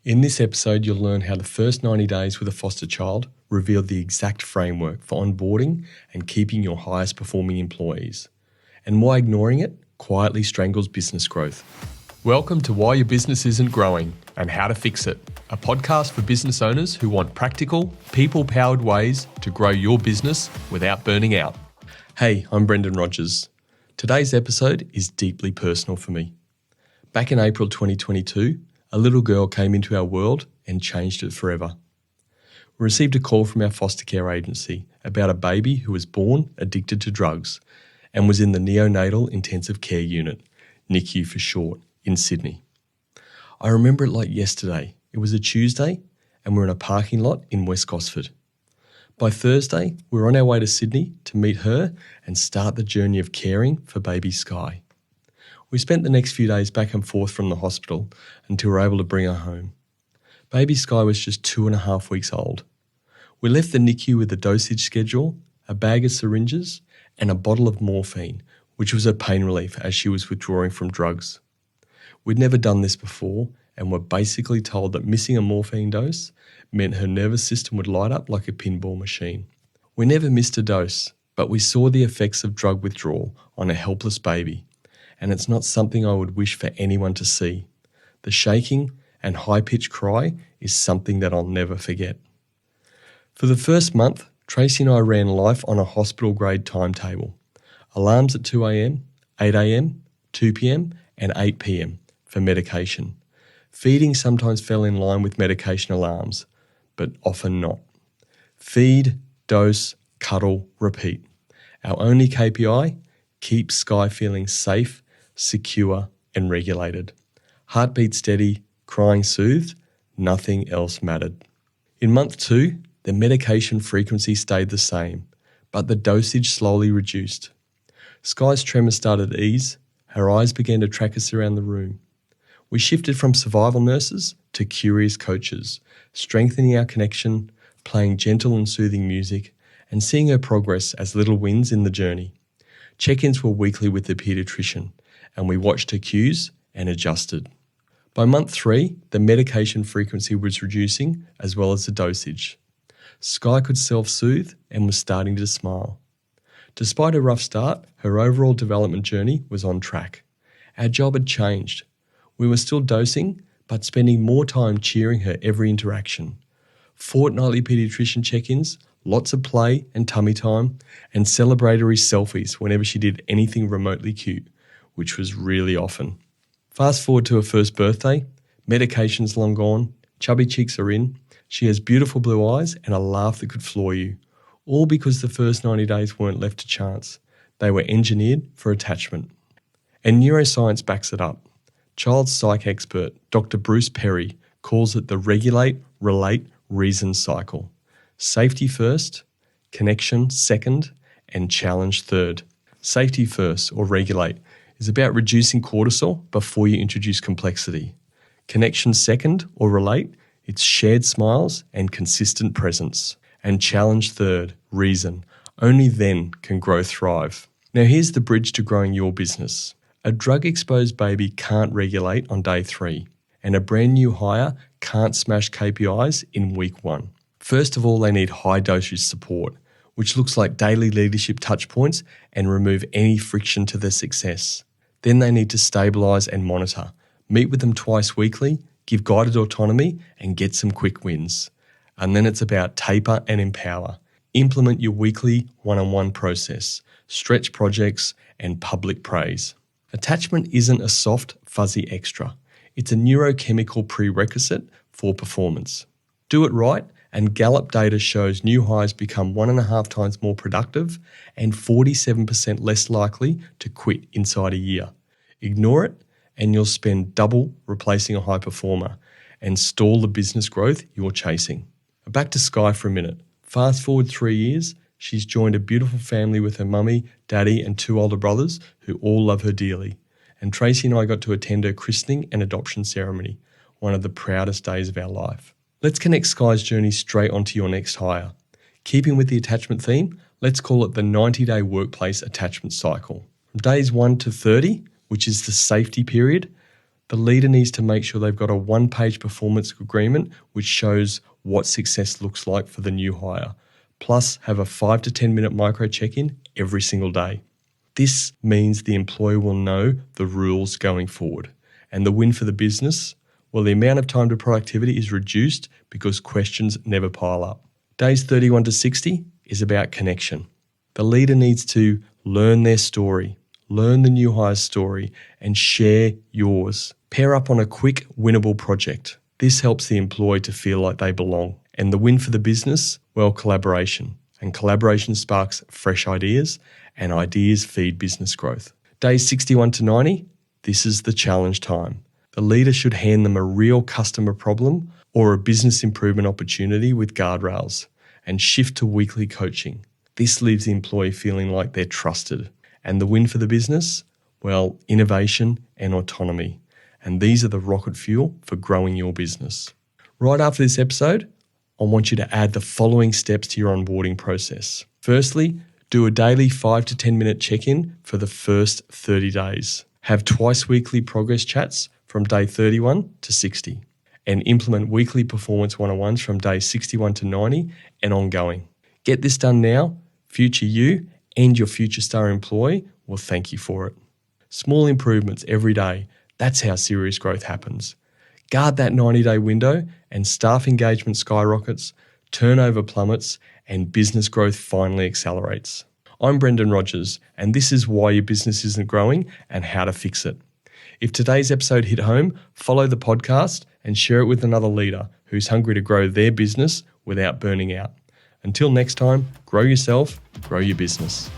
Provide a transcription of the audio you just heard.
In this episode, you'll learn how the first 90 days with a foster child reveal the exact framework for onboarding and keeping your highest performing employees, and why ignoring it quietly strangles business growth. Welcome to Why Your Business Isn't Growing and How to Fix It, a podcast for business owners who want practical, people-powered ways to grow your business without burning out. Hey, I'm Brendan Rogers. Today's episode is deeply personal for me. Back in April 2022, a little girl came into our world and changed it forever. We received a call from our foster care agency about a baby who was born addicted to drugs and was in the neonatal intensive care unit, NICU for short, in Sydney. I remember it like yesterday. It was a Tuesday and we're in a parking lot in West Gosford. By Thursday, we were on our way to Sydney to meet her and start the journey of caring for baby Sky. We spent the next few days back and forth from the hospital until we were able to bring her home. Baby Sky was just 2.5 weeks old. We left the NICU with a dosage schedule, a bag of syringes, and a bottle of morphine, which was a pain relief as she was withdrawing from drugs. We'd never done this before and were basically told that missing a morphine dose meant her nervous system would light up like a pinball machine. We never missed a dose, but we saw the effects of drug withdrawal on a helpless baby, and it's not something I would wish for anyone to see. The shaking and high-pitched cry is something that I'll never forget. For the first month, Tracy and I ran life on a hospital-grade timetable. Alarms at 2 a.m, 8 a.m, 2 p.m, and 8 p.m. for medication. Feeding sometimes fell in line with medication alarms, but often not. Feed, dose, cuddle, repeat. Our only KPI, keep Sky feeling safe, secure, and regulated. Heartbeat steady, crying soothed, nothing else mattered. In month 2, the medication frequency stayed the same, but the dosage slowly reduced. Sky's tremors started to ease, her eyes began to track us around the room. We shifted from survival nurses to curious coaches, strengthening our connection, playing gentle and soothing music, and seeing her progress as little wins in the journey. Check-ins were weekly with the paediatrician, and we watched her cues and adjusted. By month 3, the medication frequency was reducing as well as the dosage. Sky could self-soothe and was starting to smile. Despite a rough start, her overall development journey was on track. Our job had changed. We were still dosing, but spending more time cheering her every interaction. Fortnightly paediatrician check-ins, lots of play and tummy time, and celebratory selfies whenever she did anything remotely cute, which was really often. Fast forward to her first birthday, medication's long gone, chubby cheeks are in, she has beautiful blue eyes and a laugh that could floor you, all because the first 90 days weren't left to chance. They were engineered for attachment. And neuroscience backs it up. Child psych expert Dr. Bruce Perry calls it the regulate, relate, reason cycle. Safety first, connection second, and challenge third. Safety first, or regulate, is about reducing cortisol before you introduce complexity. Connection second, or relate, it's shared smiles and consistent presence. And challenge third, reason. Only then can growth thrive. Now here's the bridge to growing your business. A drug-exposed baby can't regulate on day 3, and a brand new hire can't smash KPIs in week 1. First of all, they need high dosage support, which looks like daily leadership touchpoints and remove any friction to their success. Then they need to stabilise and monitor, meet with them twice weekly, give guided autonomy, and get some quick wins. And then it's about taper and empower. Implement your weekly one-on-one process, stretch projects, and public praise. Attachment isn't a soft, fuzzy extra. It's a neurochemical prerequisite for performance. Do it right, and Gallup data shows new hires become 1.5 times more productive and 47% less likely to quit inside a year. Ignore it, and you'll spend double replacing a high performer and stall the business growth you're chasing. Back to Sky for a minute. Fast forward 3 years, she's joined a beautiful family with her mummy, daddy, and 2 older brothers who all love her dearly. And Tracy and I got to attend her christening and adoption ceremony, one of the proudest days of our life. Let's connect Sky's journey straight onto your next hire. Keeping with the attachment theme, let's call it the 90-day workplace attachment cycle. From days 1 to 30, which is the safety period, The leader needs to make sure they've got a one-page performance agreement which shows what success looks like for the new hire, plus have a 5 to 10 minute micro check-in every single day. This means the employee will know the rules going forward. And the win for the business, well, the amount of time to productivity is reduced because questions never pile up. Days 31 to 60 is about connection. The leader needs to learn their story, learn the new hire's story, and share yours. Pair up on a quick, winnable project. This helps the employee to feel like they belong. And the win for the business, well, collaboration. And collaboration sparks fresh ideas, and ideas feed business growth. Days 61 to 90, this is the challenge time. The leader should hand them a real customer problem or a business improvement opportunity with guardrails and shift to weekly coaching. This leaves the employee feeling like they're trusted. And the win for the business? Well, innovation and autonomy. And these are the rocket fuel for growing your business. Right after this episode, I want you to add the following steps to your onboarding process. Firstly, do a daily 5 to 10 minute check-in for the first 30 days. Have twice weekly progress chats from day 31 to 60. And implement weekly performance one-on-ones from day 61 to 90 and ongoing. Get this done now. Future you and your future star employee will thank you for it. Small improvements every day. That's how serious growth happens. Guard that 90-day window and staff engagement skyrockets, turnover plummets, and business growth finally accelerates. I'm Brendan Rogers, and this is why your business isn't growing and how to fix it. If today's episode hit home, follow the podcast and share it with another leader who's hungry to grow their business without burning out. Until next time, grow yourself, grow your business.